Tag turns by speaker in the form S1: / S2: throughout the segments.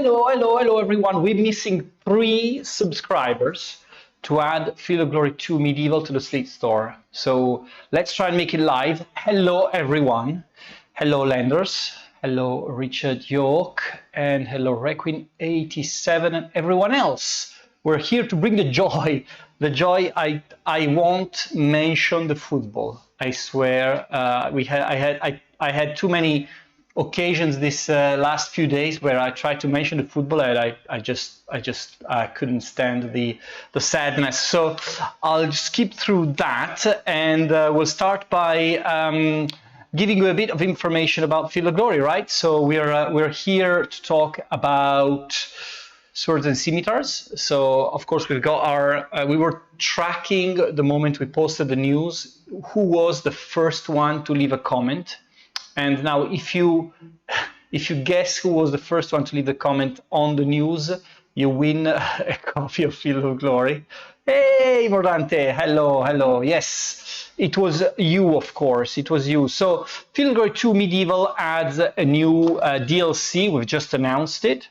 S1: hello, everyone. We're missing 3 subscribers to add Field of Glory 2 Medieval to the Slit store. So let's try and make it live. Hello, everyone. Hello, Landers. Hello, Richard York. And hello, Requin87 and everyone else. We're here to bring the joy. The joy. I won't mention the football. I swear. I had too many occasions this last few days where I tried to mention the football and I just couldn't stand the sadness. So I'll skip through that and we'll start by giving you a bit of information about Field of Glory, right? So we're here to talk about Swords and Scimitars. So of course we've got our we were tracking the moment we posted the news, who was the first one to leave a comment. And now if you guess who was the first one to leave the comment on the news, you win a copy of Field of Glory. Hey Morante, hello. Yes, it was you, of course, it was you. So Field of Glory 2 Medieval adds a new DLC. We've just announced it.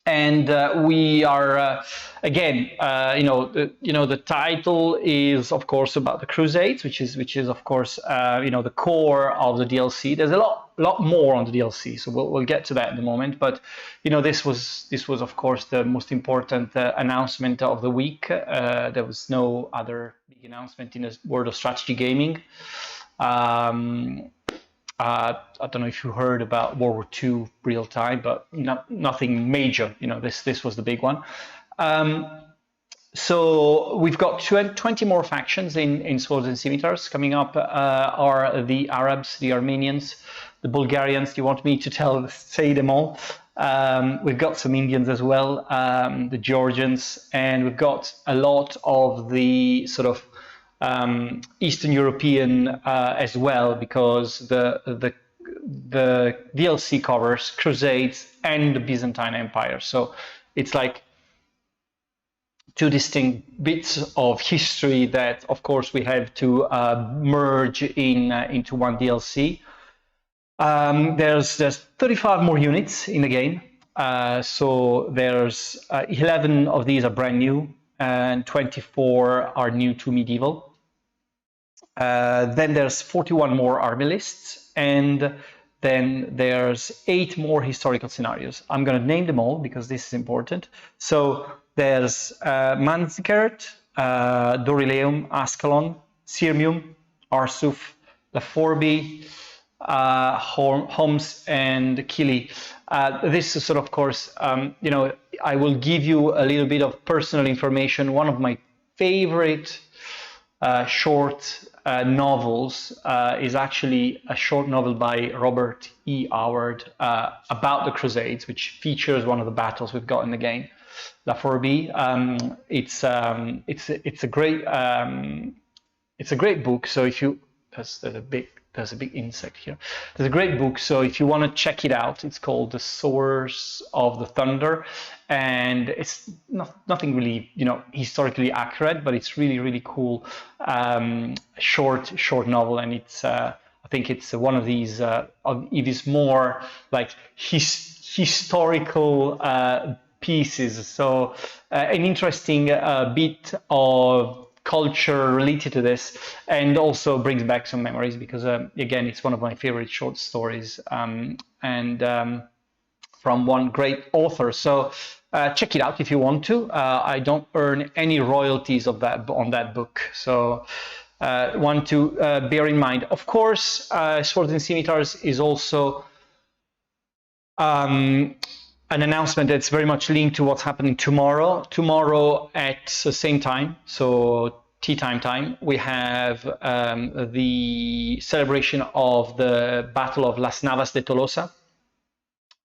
S1: And we are again, the title is of course about the Crusades, which is of course the core of the DLC. There's a lot more on the DLC, so we'll get to that in a moment. But this was of course the most important announcement of the week. There was no other big announcement in the world of strategy gaming. I don't know if you heard about World War II real time, but nothing major. This was the big one. So we've got 20 more factions in Swords and Scimitars. Coming up are the Arabs, the Armenians, the Bulgarians. Do you want me to say them all? We've got some Indians as well, the Georgians, and we've got a lot of the sort of Eastern European as well, because the DLC covers Crusades and the Byzantine Empire. So it's like 2 distinct bits of history that, of course, we have to merge into one DLC. There's 35 more units in the game. So there's 11 of these are brand new and 24 are new to Medieval. Then there's 41 more army lists, and then there's 8 more historical scenarios. I'm going to name them all because this is important. So there's Manzikert, Dorileum, Ascalon, Sirmium, Arsuf, Laforbi, Homs, and Kili. This is sort of course, I will give you a little bit of personal information. One of my favorite short novels is actually a short novel by Robert E. Howard about the Crusades, which features one of the battles we've got in the game, La Forbi. It's a great book. So if you there's a big insect here. There's a great book. So if you want to check it out, it's called The Source of the Thunder. And it's nothing really, historically accurate, but it's really cool short novel. And it's, I think it's one of these, it is more like historical pieces. So an interesting bit of culture related to this, and also brings back some memories because again, it's one of my favorite short stories from one great author. So check it out if you want to. I don't earn any royalties on that book, so want to bear in mind. Of course, Swords and Scimitars is also an announcement that's very much linked to what's happening tomorrow. Tomorrow at the same time, so tea time, we have the celebration of the Battle of Las Navas de Tolosa.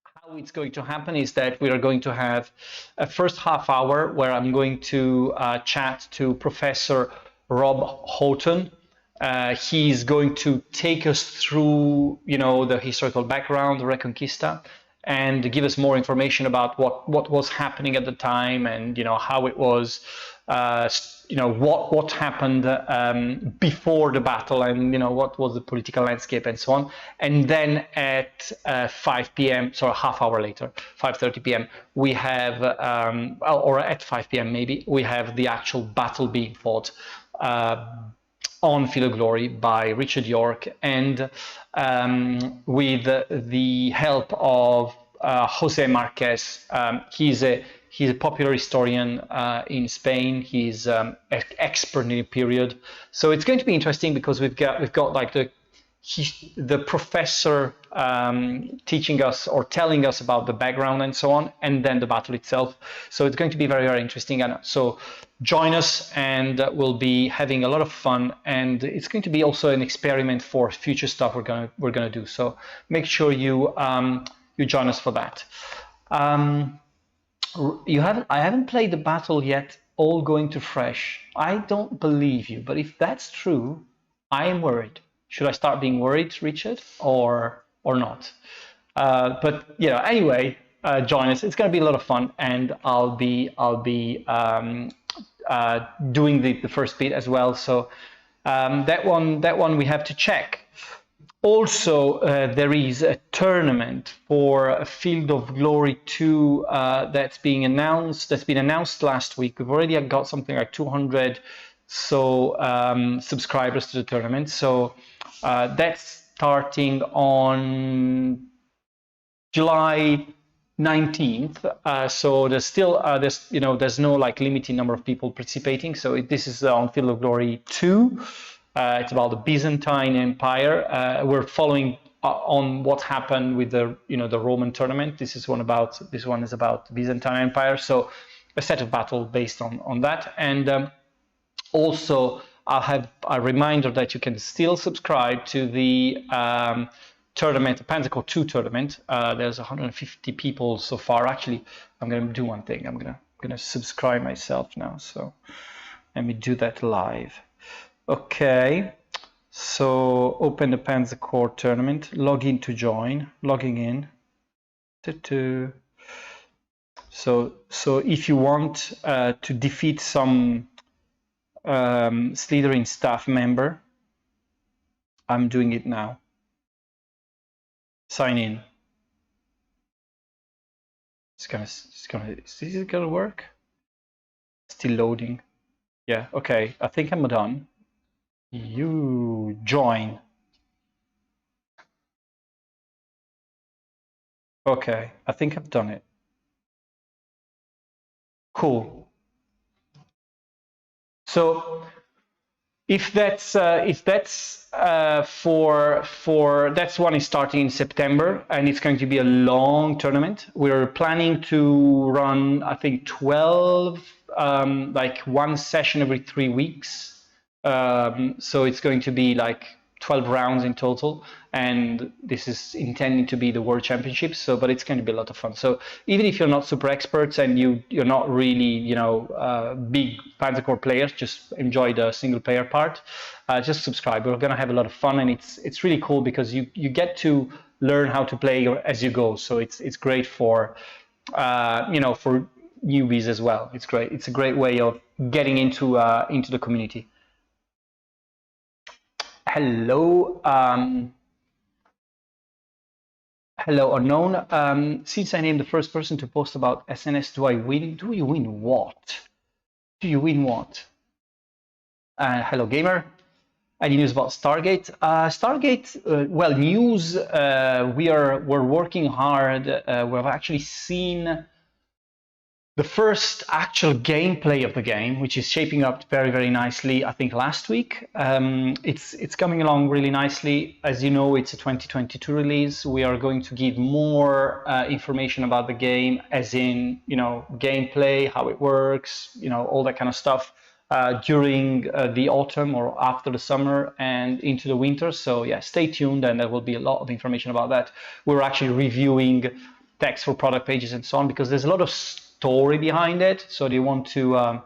S1: How it's going to happen is that we are going to have a first half hour where I'm going to chat to Professor Rob Houghton. He's going to take us through, the historical background, the Reconquista, and give us more information about what was happening at the time, and how it was, what happened before the battle, and what was the political landscape and so on. And then at 5 p.m., so a half hour later, 5:30 p.m. we have, or at 5 p.m. maybe, we have the actual battle being fought on Field of Glory by Richard York, and with the help of Jose Marquez. He's a popular historian in Spain. He's an expert in the period, so it's going to be interesting because we've got like the professor teaching us or telling us about the background and so on, and then the battle itself. So it's going to be very, very interesting. And so join us, and we'll be having a lot of fun. And it's going to be also an experiment for future stuff we're gonna do. So make sure you join us for that. I haven't played the battle yet. All going to fresh. I don't believe you, but if that's true, I am worried. Should I start being worried, Richard, or not? But you know, anyway, join us. It's going to be a lot of fun, and I'll be doing the first beat as well. So that one we have to check. Also, there is a tournament for Field of Glory 2 that's being announced. That's been announced last week. We've already got something like 200 subscribers to the tournament. So that's starting on July 19th. So there's still there's no like limited number of people participating. So this is on Field of Glory 2. It's about the Byzantine Empire. We're following on what happened with the the Roman tournament. This one is about the Byzantine Empire. So a set of battle based on that. And also, I'll have a reminder that you can still subscribe to the tournament, the Panzer 2 tournament. There's 150 people so far. Actually, I'm going to do one thing. I'm gonna subscribe myself now. So let me do that live. Okay. So open the Panzer Corps tournament. Log in to join. Logging in. So if you want to defeat some Slitherine staff member, I'm doing it now. Sign in. Is it gonna work? Still loading. Yeah, okay, I think I'm done. You join. Okay, I think I've done it. Cool. So if that's for that's one is starting in September, and it's going to be a long tournament. We're planning to run, I think, 12, like one session every 3 weeks. So it's going to be like 12 rounds in total, and this is intending to be the World Championships. So, but it's going to be a lot of fun. So even if you're not super experts and you're not really big Panzer Corps players, just enjoy the single player part. Just subscribe. We're going to have a lot of fun, and it's really cool because you get to learn how to play as you go. So it's great for for newbies as well. It's great. It's a great way of getting into the community. Hello, hello unknown. Since I named the first person to post about SNS, do I win? Do you win what? Do you win what? Hello gamer. Any news about Stargate? Stargate, well, news. We're working hard. We've actually seen the first actual gameplay of the game, which is shaping up very, very nicely, I think last week. It's coming along really nicely. As you know, it's a 2022 release. We are going to give more information about the game, as in, gameplay, how it works, all that kind of stuff during the autumn or after the summer and into the winter. So yeah, stay tuned, and there will be a lot of information about that. We're actually reviewing text for product pages and so on, because there's a lot of story behind it. So we want to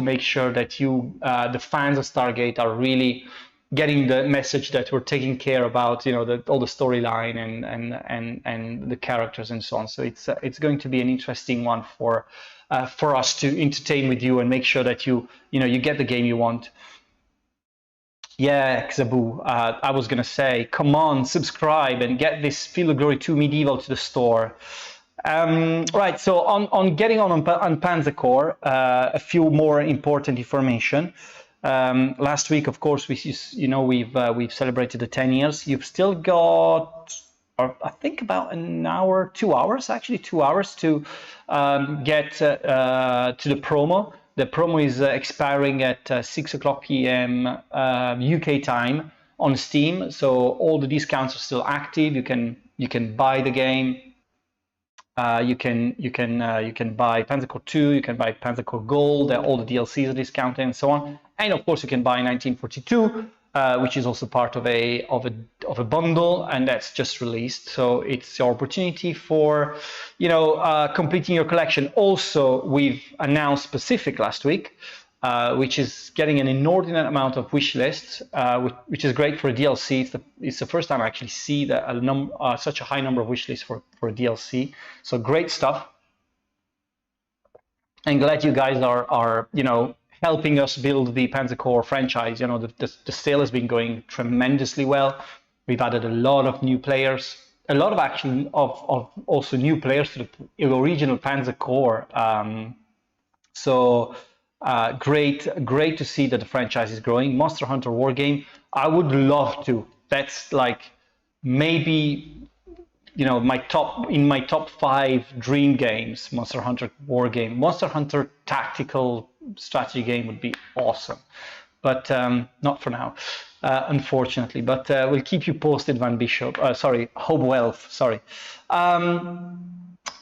S1: make sure that you, the fans of Stargate, are really getting the message that we're taking care about, all the storyline and the characters and so on. So it's going to be an interesting one for us to entertain with you and make sure that you get the game you want. Yeah, Xabu, I was gonna say, come on, subscribe and get this Field of Glory 2 Medieval to the store. Right, so on getting on Panzer Corps, a few more important information. Last week, of course, we've celebrated the 10 years. You've still got, I think, about an hour, 2 hours, actually 2 hours to get to the promo. The promo is expiring at 6 o'clock p.m. UK time on Steam. So all the discounts are still active. You can buy the game. You can buy Panzer Corps 2, you can buy Panzer Corps Gold, all the DLCs are discounted and so on. And of course you can buy 1942, which is also part of a bundle, and that's just released. So it's your opportunity for, completing your collection. Also, we've announced Pacific last week, which is getting an inordinate amount of wish lists, which is great for a DLC. It's the first time I actually see that such a high number of wish lists for a DLC. So great stuff. And glad you guys are helping us build the Panzer Corps franchise. The sale has been going tremendously well. We've added a lot of new players, a lot of actually of also new players to the original Panzer Corps. Great to see that the franchise is growing. Monster Hunter Wargame, I would love to. That's like maybe my top 5 dream games. Monster Hunter Wargame, Monster Hunter tactical strategy game would be awesome, but not for now, unfortunately. But we'll keep you posted, Van Bishop. Hobwelf. Sorry.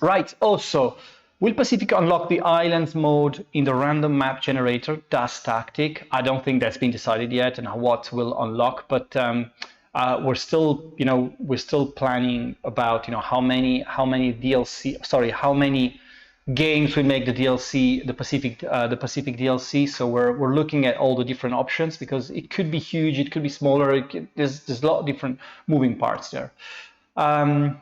S1: Right. Also, will Pacific unlock the islands mode in the random map generator? Dust tactic. I don't think that's been decided yet, and what will unlock. But we're still planning about how many games will make the DLC, the Pacific DLC. So we're looking at all the different options, because it could be huge, it could be smaller. There's a lot of different moving parts there. Are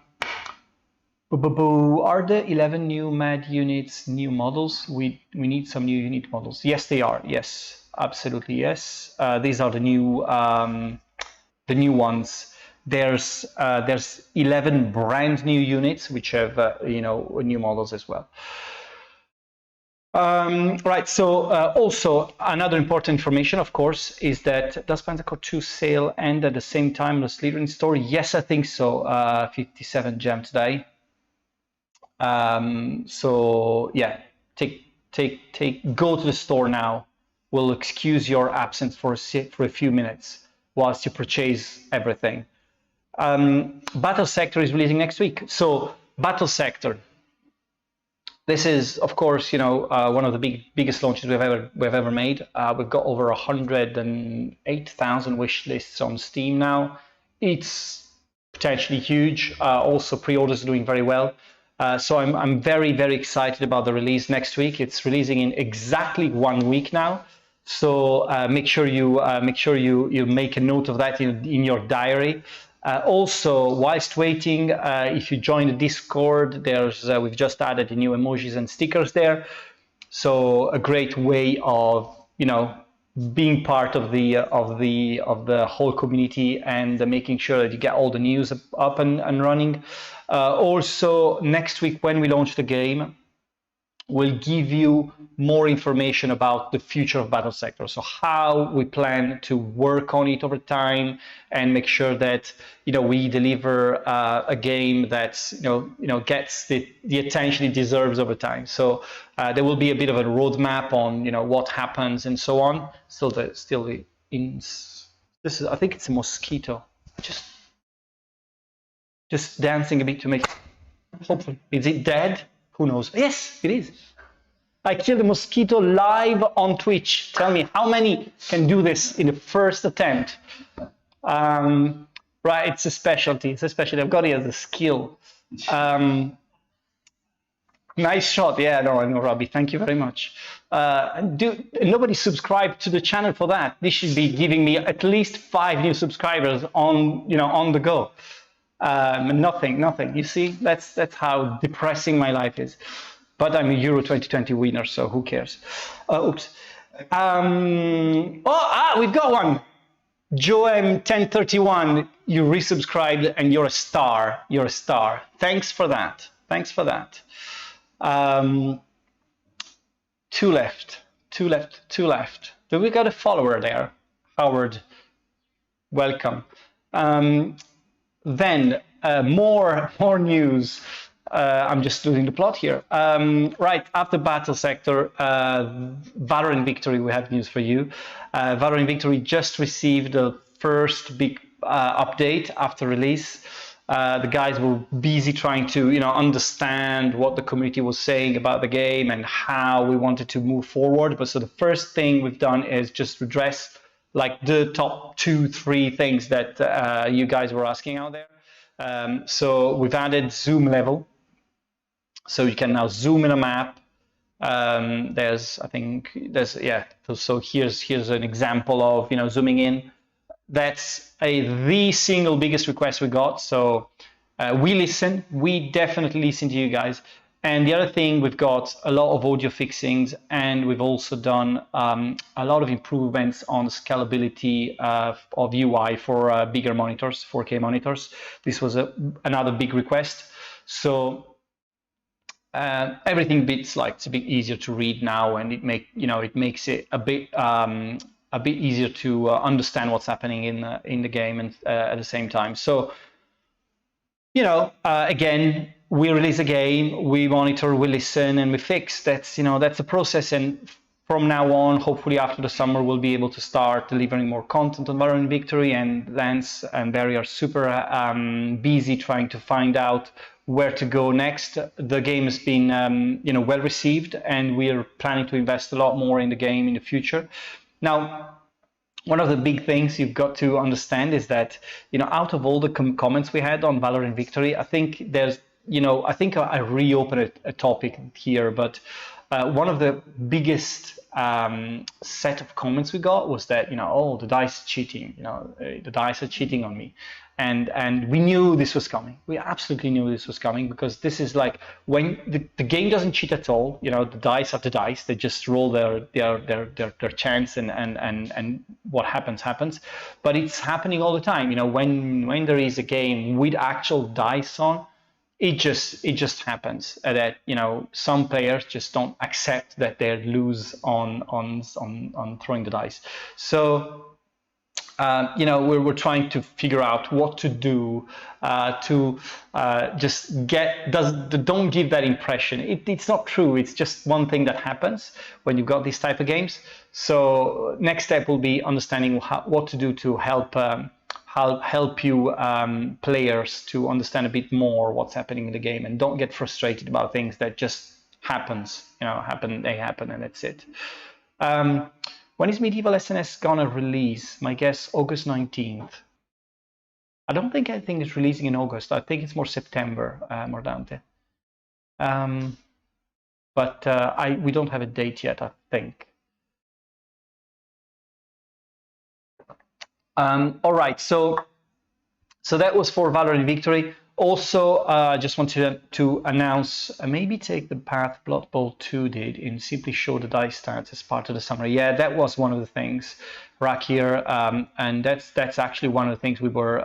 S1: the 11 new MAD units new models? We need some new unit models. Yes, they are. Yes, absolutely. Yes, these are the new ones. There's 11 brand new units which have new models as well. Right. So also another important information, of course, is that does Panzer Corps 2 sale end at the same time as Slitherine store? Yes, I think so. 57 gem today. So yeah, go to the store now. We'll excuse your absence for a few minutes whilst you purchase everything. Battle Sector is releasing next week. So Battle Sector, this is of course one of the biggest launches we've ever made. We've got over 108,000 wish lists on Steam now. It's potentially huge. Also pre-orders are doing very well. So I'm very, very excited about the release next week. It's releasing in exactly 1 week now. So make sure you make a note of that in your diary. Also, whilst waiting, if you join the Discord, we've just added the new emojis and stickers there. So a great way of being part of the whole community and making sure that you get all the news up and running. Also, next week when we launch the game, we'll give you more information about the future of Battle Sector. So how we plan to work on it over time and make sure that we deliver a game that's gets the attention it deserves over time. So there will be a bit of a roadmap on what happens and so on. This is, I think it's a mosquito. Just dancing a bit to make. Hopefully, is it dead? Who knows? Yes, it is. I killed a mosquito live on Twitch. Tell me, how many can do this in the first attempt? Right, it's a specialty. I've got it as a skill. Nice shot. Yeah, no, Robbie. Thank you very much. Nobody subscribed to the channel for that. This should be giving me at least 5 new subscribers on the go. Nothing. You see, that's how depressing my life is. But I'm a Euro 2020 winner, so who cares? Oops. We've got one. Joem1031, you resubscribed and you're a star. Thanks for that. Thanks for that. Two left. Do we got a follower there? Howard, welcome. Then more news. I'm just losing the plot here. Right, after battle sector, Valorant Victory, we have news for you. Valorant Victory just received the first big update after release. The guys were busy trying to, understand what the community was saying about the game and how we wanted to move forward. But so the first thing we've done is just address like the top 2-3 things that you guys were asking out there. So we've added zoom level, so you can now zoom in a map. So here's an example of zooming in. That's the single biggest request we got. So we listen. We definitely listen to you guys. And the other thing, we've got a lot of audio fixings, and we've also done a lot of improvements on the scalability of UI for bigger monitors, 4K monitors. This was another big request. So everything it's a bit easier to read now, and it makes it a bit easier to understand what's happening in the game, and at the same time. So again, we release a game, we monitor, we listen, and we fix. That's the process. And from now on, hopefully after the summer, we'll be able to start delivering more content on Valorant Victory. And Lance and Barry are super busy trying to find out where to go next. The game has been well received, and we are planning to invest a lot more in the game in the future. Now, one of the big things you've got to understand is that out of all the comments we had on Valorant Victory, I think there's I think I reopened a topic here, but one of the biggest set of comments we got was that oh, the DICE cheating, the DICE are cheating on me. And we knew this was coming. We absolutely knew this was coming, because this is like when the game doesn't cheat at all. The DICE are the DICE. They just roll their chance, and what happens. But it's happening all the time. When there is a game with actual DICE on, it just happens that some players just don't accept that they lose on throwing the dice. So we're trying to figure out what to do to just don't give that impression. It's not true. It's just one thing that happens when you've got these type of games. So next step will be understanding what to do to help you players to understand a bit more what's happening in the game, and don't get frustrated about things that just happens. They happen, and that's it. When is Medieval SNS gonna release? My guess, August 19th. I don't think anything is releasing in August. I think it's more September, Mordante. But we don't have a date yet, I think. All right, so that was for Valorant Victory. Also, I just wanted to announce, maybe take the path Blood Bowl 2 did in simply show the dice stats as part of the summary. Yeah, that was one of the things, Rakir, and that's actually one of the things we were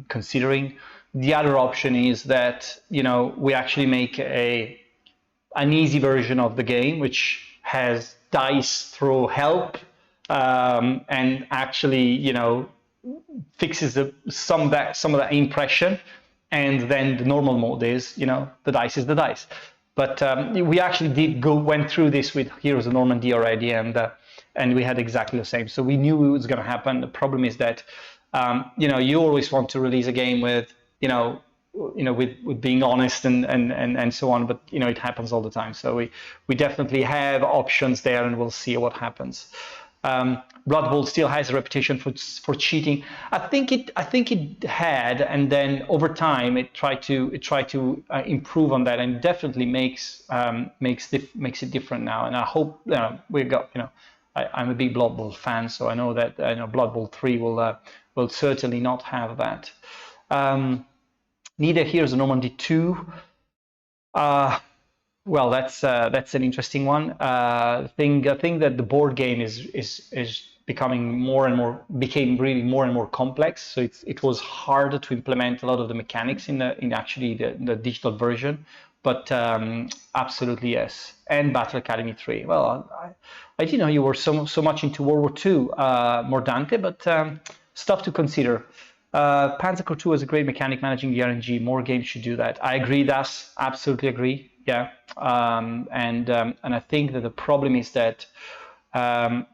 S1: considering. The other option is that we actually make an easy version of the game, which has dice throw help, and actually fixes some of that impression. And then the normal mode is, the dice is the dice. But we actually went through this with Heroes of Normandy already, and we had exactly the same. So we knew it was going to happen. The problem is that, you always want to release a game with, with being honest and so on. But it happens all the time. So we definitely have options there, and we'll see what happens. Blood Bowl still has a reputation for cheating. I think it had, and then over time it tried to improve on that, and definitely makes it different now. And I hope we've got I'm a big Blood Bowl fan, so I know that Blood Bowl 3 will certainly not have that. Neither Heroes of Normandy 2. Well, that's an interesting one. I think that the board game is becoming more and more became really more and more complex. So it was harder to implement a lot of the mechanics in actually the digital version. But absolutely yes. And Battle Academy 3. Well, I didn't know you were so much into World War II, Mordante, but stuff to consider. Panzer Corps 2 is a great mechanic managing the RNG. More games should do that. I agree, Das. Absolutely agree. Yeah. And I think that the problem is that um,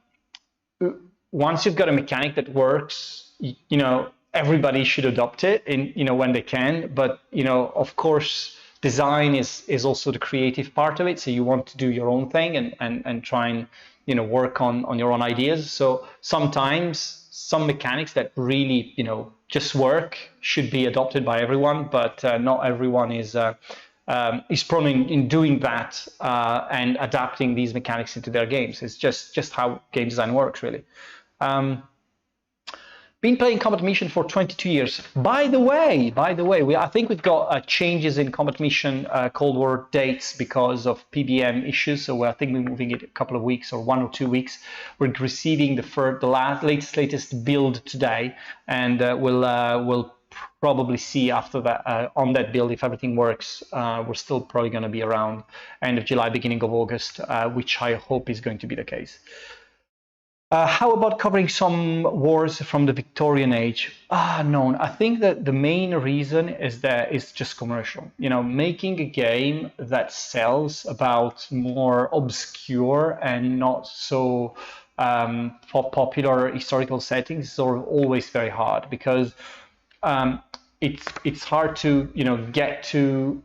S1: once you've got a mechanic that works, you know, everybody should adopt it in, you know, when they can. But, you know, of course, design is also the creative part of it. So you want to do your own thing and try and, you know, work on your own ideas. So sometimes some mechanics that really, you know, just work should be adopted by everyone, but not everyone is prone in doing that and adapting these mechanics into their games. It's just how game design works, really. Been playing Combat Mission for 22 years. By the way, I think we've got changes in Combat Mission Cold War dates because of PBM issues. So I think we're moving it a couple of weeks or 1 or 2 weeks. We're receiving the latest build today, and we'll probably see after that on that build if everything works. We're still probably going to be around end of July, beginning of August, which I hope is going to be the case. How about covering some wars from the Victorian age? No, I think that the main reason is that it's just commercial. You know, making a game that sells about more obscure and not so popular historical settings is always very hard, because it's hard to, you know, get to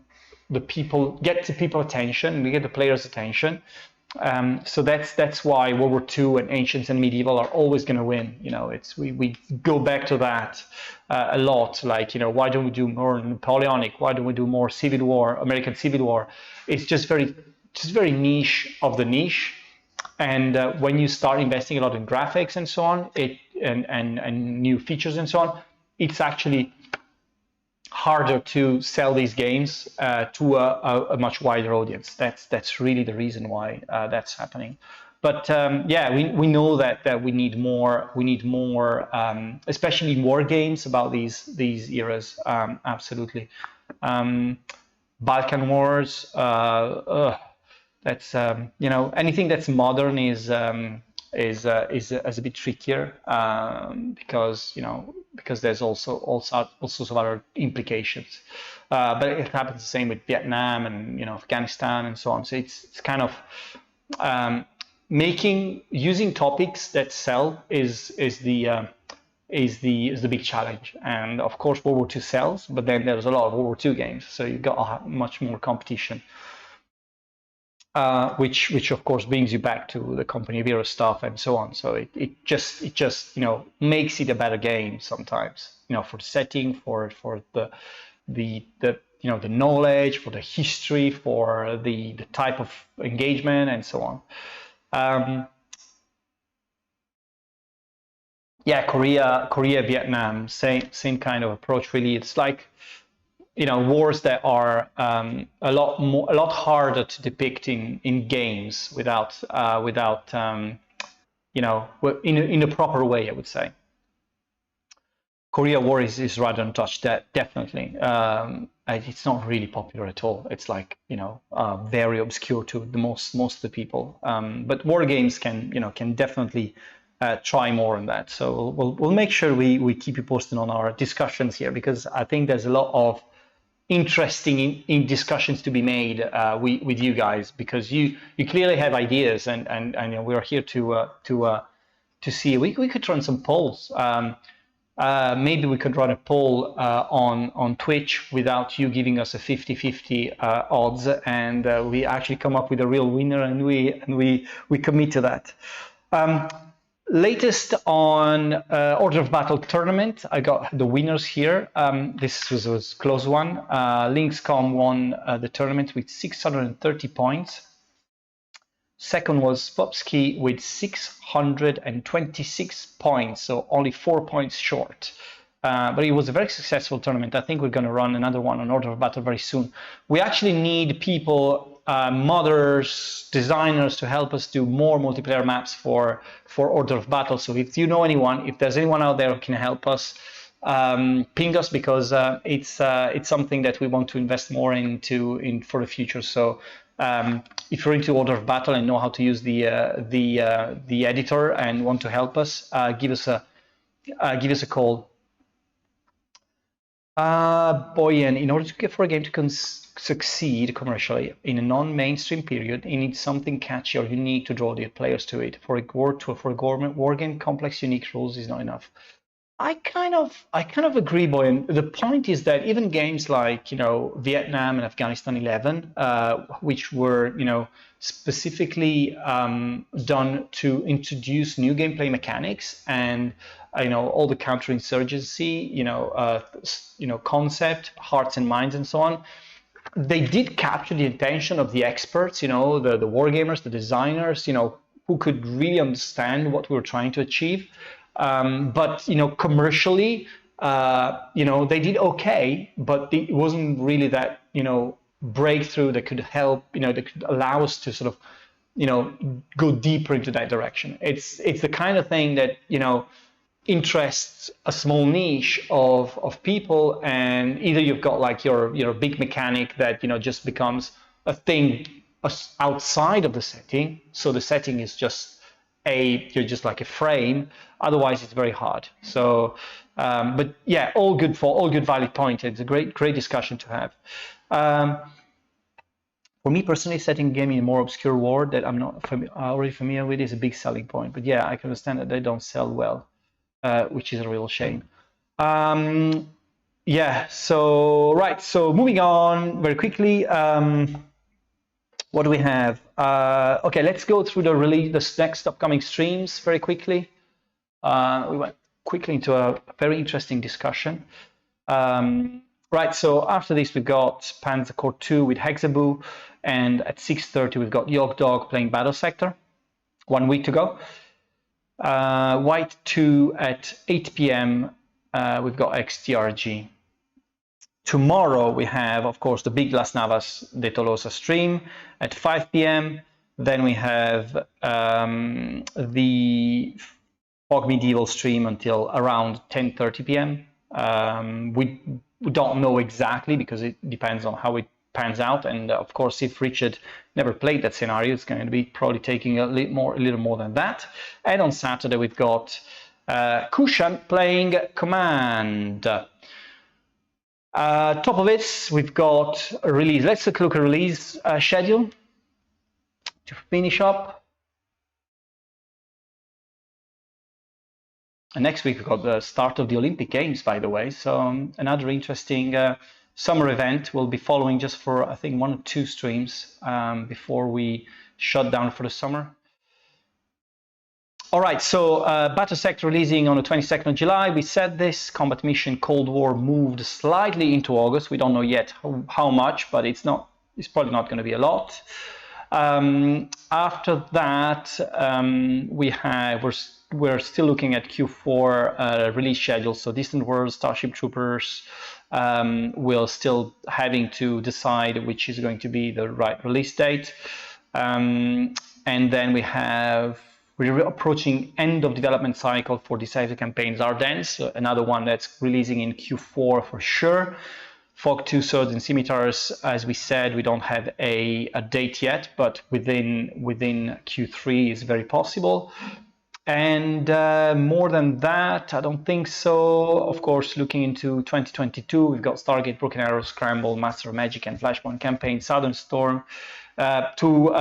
S1: people attention, and get the players' attention. So that's why World War II and Ancients and Medieval are always going to win. You know, we go back to that a lot. Like, you know, why don't we do more Napoleonic? Why don't we do more Civil War, American Civil War? It's just very niche of the niche. And when you start investing a lot in graphics and so on, and new features and so on, it's actually harder to sell these games to a much wider audience. That's really the reason why that's happening. But yeah, we know that we need more. We need more, especially war games about these eras. Absolutely. Balkan Wars. That's you know, anything that's modern is a bit trickier, because, you know, because there's also sorts of other implications. But it happens the same with Vietnam and, you know, Afghanistan and so on. So it's kind of using topics that sell is the big challenge. And of course, World War II sells, but then there's a lot of World War II games, so you've got much more competition. Which of course brings you back to the Company of Heroes stuff and so on. So it just you know, makes it a better game sometimes. You know, for the setting, for the you know, the knowledge, for the history, for the type of engagement and so on. Yeah, Korea, Vietnam, same kind of approach. Really, it's like, you know, wars that are a lot harder to depict in games without you know, in a proper way, I would say. Korea War is rather untouched. That definitely. It's not really popular at all. It's like, you know, very obscure to the most of the people. But war games can definitely try more on that. So we'll make sure we keep you posted on our discussions here, because I think there's a lot of interesting in discussions to be made with you guys, because you clearly have ideas, and you know, we're here to see. We could run some polls. Maybe we could run a poll on Twitch without you giving us a 50-50 odds, and we actually come up with a real winner, and we commit to that. Latest on Order of Battle tournament, I got the winners here. This was a close one. Lynxcom won the tournament with 630 points. Second was Popsky with 626 points, so only 4 points short. But it was a very successful tournament. I think we're going to run another one on Order of Battle very soon. We actually need people modders, designers to help us do more multiplayer maps for Order of Battle. So if you know anyone, if there's anyone out there who can help us, ping us, because it's something that we want to invest more into for the future. So if you're into Order of Battle and know how to use the editor and want to help us, give us a call. Boyan, in order for a game to succeed commercially in a non-mainstream period, it needs something catchy or unique to draw the players to it. For a war game, complex, unique rules is not enough. I kind of agree, Boyan. The point is that even games like, Vietnam and Afghanistan 11, which were, specifically done to introduce new gameplay mechanics and, all the counterinsurgency, concept, hearts and minds, and so on. They did capture the attention of the experts, the wargamers, the designers, who could really understand what we were trying to achieve. But commercially, they did okay, but it wasn't really that breakthrough that could help, that could allow us to sort of go deeper into that direction. It's the kind of thing that interests a small niche of people, and either you've got like your big mechanic that just becomes a thing outside of the setting, so the setting is just you're just like a frame. Otherwise, it's very hard. So, but yeah, all good valid point. It's a great discussion to have. For me personally, setting a game in a more obscure world that I'm not already familiar with is a big selling point. But yeah, I can understand that they don't sell well, which is a real shame. Yeah. So right. So moving on very quickly. What do we have? Okay, let's go through the next upcoming streams very quickly. We went quickly into a very interesting discussion. Right, so after this we've got Panzer Corps 2 with Hexaboo, and at 6:30 we've got Yog Dog playing Battle Sector. 1 week to go. White 2 at 8 p.m. We've got XTRG. Tomorrow we have, of course, the big Las Navas de Tolosa stream at 5 p.m. Then we have the FoG Medieval stream until around 10:30 p.m. We don't know exactly because it depends on how it pans out. And of course, if Richard never played that scenario, it's going to be probably taking a little more than that. And on Saturday we've got Kushan playing Command. Top of it, we've got a release. Let's take a look at release schedule to finish up. And next week we've got the start of the Olympic Games, by the way. So another interesting summer event. Will be following just for, I think, 1 or 2 streams before we shut down for the summer. All right, so Battle Sector releasing on the 22nd of July. We said this. Combat Mission Cold War moved slightly into August. We don't know yet how much, but it's probably not going to be a lot. After that, we're still looking at Q4 release schedule. So Distant Worlds, Starship Troopers, we're still having to decide which is going to be the right release date. And then we're approaching end of development cycle for Decisive Campaigns Ardennes, so another one that's releasing in Q4 for sure. FoG 2 Swords and Scimitars, as we said, we don't have a date yet, but within Q3 is very possible. And more than that, I don't think so. Of course, looking into 2022, we've got Stargate, Broken Arrow, Scramble, Master of Magic, and Flashpoint Campaign, Southern Storm. To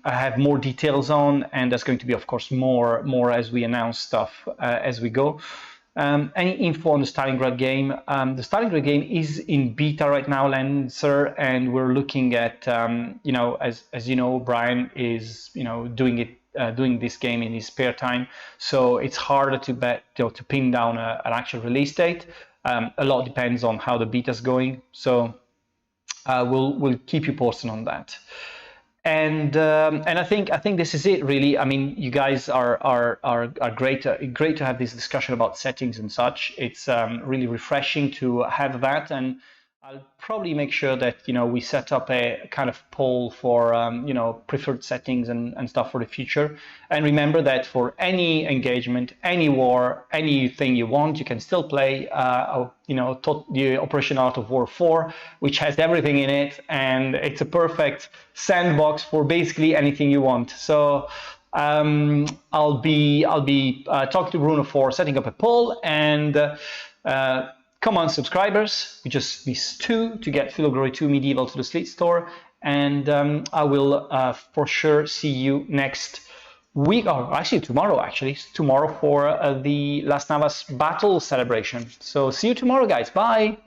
S1: have more details on, and there's going to be, of course, more as we announce stuff as we go. Any info on the Stalingrad game? The Stalingrad game is in beta right now, Lancer, and we're looking at, as you know, Brian is, doing this game in his spare time, so it's harder to pin down an actual release date. A lot depends on how the beta's going, so. We'll keep you posted on that, and I think this is it really. I mean, you guys are great to have this discussion about settings and such. It's really refreshing to have that, and I'll probably make sure that, we set up a kind of poll for, preferred settings and stuff for the future. And remember that for any engagement, any war, anything you want, you can still play, the Operation Art of War 4, which has everything in it. And it's a perfect sandbox for basically anything you want. So I'll be talking to Bruno for setting up a poll, and come on, subscribers. We just missed 2 to get Philo Glory 2 Medieval to the Slate store, and I will for sure see you next week, or actually tomorrow for the Las Navas battle celebration. So see you tomorrow, guys. Bye.